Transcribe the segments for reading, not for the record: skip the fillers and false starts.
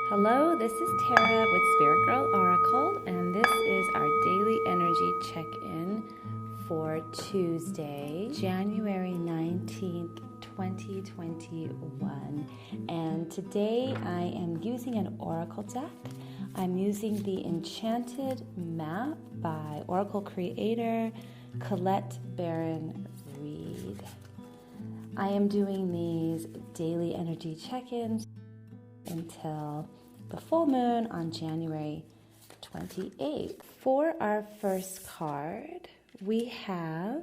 Hello, this is Tarah with Spiritgirloracle, and this is our daily energy check-in for Tuesday, January 19th, 2021. And today I am using an oracle deck. I'm using the Enchanted Map by Oracle Creator Colette Baron Reed. I am doing these daily energy check-ins until the full moon on January 28th. For our first card, we have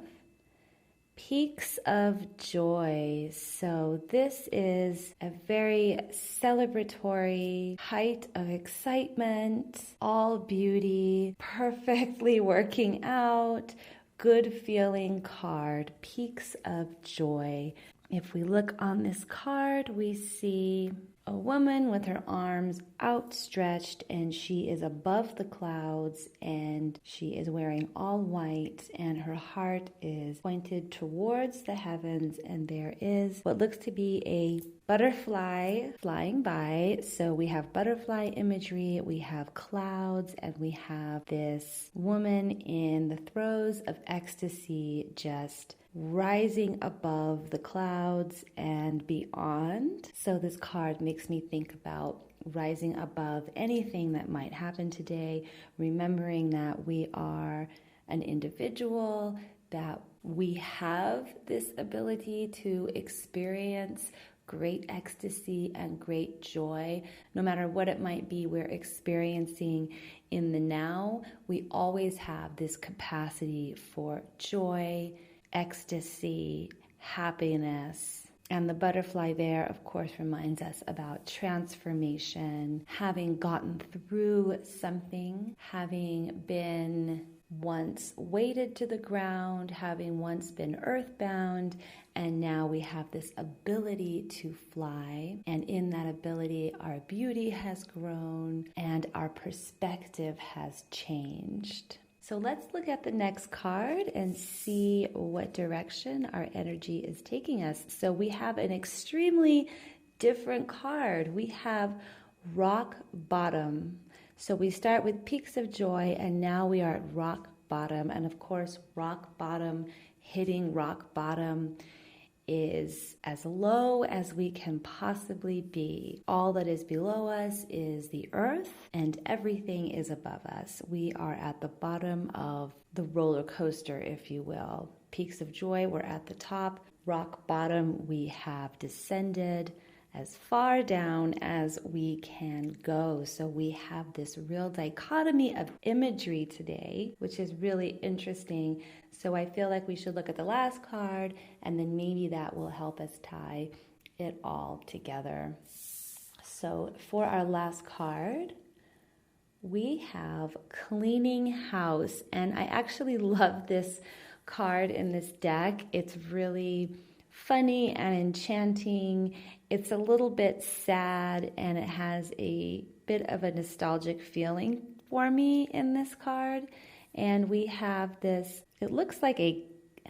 Peaks of Joy. So this is a very celebratory height of excitement, all beauty, perfectly working out, good feeling card, Peaks of Joy. If we look on this card, we see a woman with her arms outstretched, and she is above the clouds, and she is wearing all white, and her heart is pointed towards the heavens, and there is what looks to be a butterfly flying by. So we have butterfly imagery, we have clouds, and we have this woman in the throes of ecstasy, just rising above the clouds and beyond. So this card makes me think about rising above anything that might happen today, remembering that we are an individual, that we have this ability to experience great ecstasy and great joy. No matter what it might be we're experiencing in the now, we always have this capacity for joy, ecstasy, happiness. And the butterfly there, of course, reminds us about transformation, having gotten through something, having been once weighted to the ground, having once been earthbound, and now we have this ability to fly. And in that ability, our beauty has grown and our perspective has changed. So let's look at the next card and see what direction our energy is taking us. So we have an extremely different card. We have Rock Bottom. So we start with Peaks of Joy, and now we are at Rock Bottom. And of course, rock bottom, hitting rock bottom is as low as we can possibly be. All that is below us is the earth, and everything is above us. We are at the bottom of the roller coaster, if you will. Peaks of Joy, we're at the top. Rock bottom, we have descended as far down as we can go. So we have this real dichotomy of imagery today, which is really interesting. So I feel like we should look at the last card, and then maybe that will help us tie it all together. So for our last card, we have Cleaning House. And I actually love this card in this deck. It's really funny and enchanting. It's a little bit sad, and it has a bit of a nostalgic feeling for me in this card. And we have this, it looks like a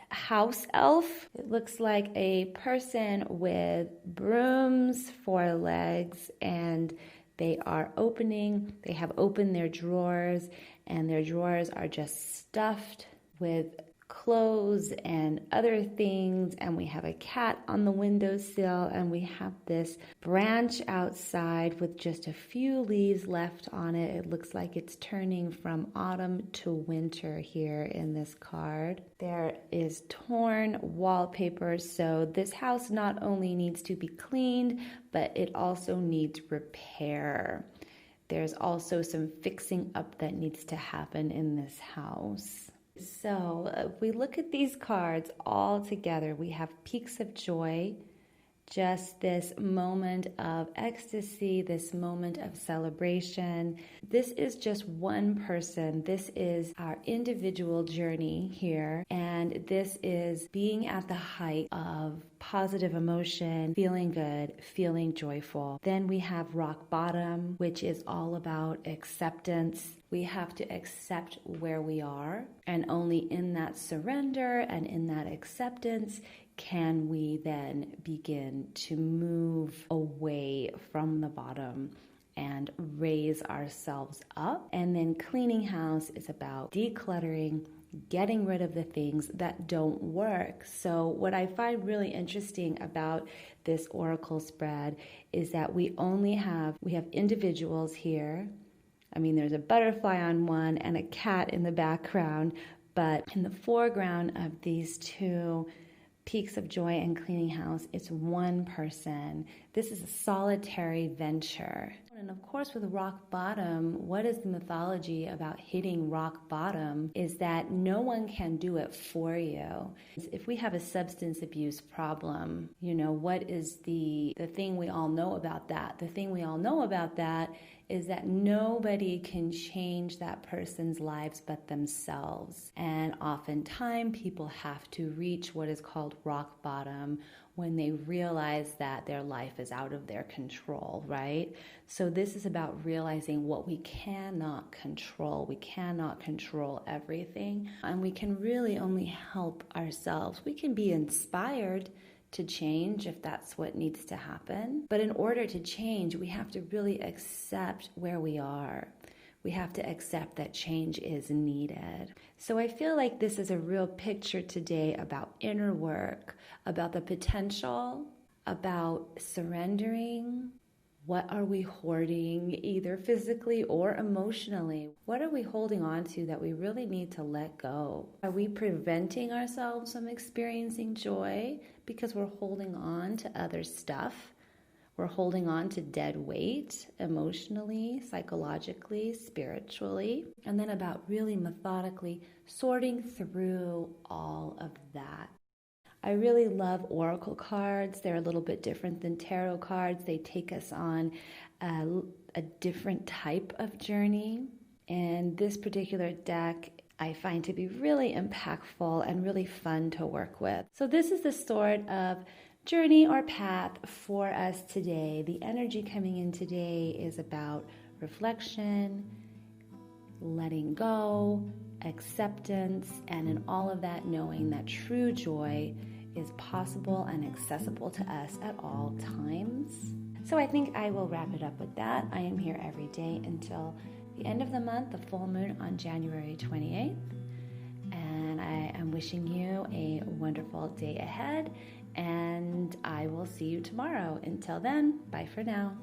house elf. It looks like a person with brooms for legs, and they have opened their drawers, and their drawers are just stuffed with clothes and other things, and we have a cat on the windowsill, and we have this branch outside with just a few leaves left on it. It looks like it's turning from autumn to winter here in this card. There is torn wallpaper, so this house not only needs to be cleaned, but it also needs repair. There's also some fixing up that needs to happen in this house. So if we look at these cards all together, we have Peaks of Joy, just this moment of ecstasy, this moment of celebration. This is just one person. This is our individual journey here, and this is being at the height of positive emotion, feeling good, feeling joyful. Then we have Rock Bottom, which is all about acceptance. We have to accept where we are, and only in that surrender and in that acceptance can we then begin to move away from the bottom and raise ourselves up. And then cleaning house is about decluttering, getting rid of the things that don't work. So what I find really interesting about this oracle spread is that we have individuals here. I mean, there's a butterfly on one and a cat in the background, but in the foreground of these two peaks of joy and cleaning house, it's one person. This is a solitary venture. And of course, with rock bottom, what is the mythology about hitting rock bottom is that no one can do it for you. If we have a substance abuse problem, what is the thing we all know about that? The thing we all know about that is that nobody can change that person's lives but themselves. And oftentimes people have to reach what is called rock bottom when they realize that their life is out of their control, right? So this is about realizing what we cannot control. We cannot control everything, and we can really only help ourselves. We can be inspired to change if that's what needs to happen. But in order to change, we have to really accept where we are. We have to accept that change is needed. So I feel like this is a real picture today about inner work, about the potential, about surrendering. What are we hoarding, either physically or emotionally? What are we holding on to that we really need to let go? Are we preventing ourselves from experiencing joy because we're holding on to other stuff? We're holding on to dead weight emotionally, psychologically, spiritually, and then about really methodically sorting through all of that. I really love oracle cards. They're a little bit different than tarot cards. They take us on a different type of journey. And this particular deck I find to be really impactful and really fun to work with. So this is the sort of journey or path for us today. The energy coming in today is about reflection, letting go, acceptance, and in all of that, knowing that true joy is possible and accessible to us at all times. So I think I will wrap it up with that. I am here every day until the end of the month, the full moon on January 28th. And I am wishing you a wonderful day ahead, and I will see you tomorrow. Until then, bye for now.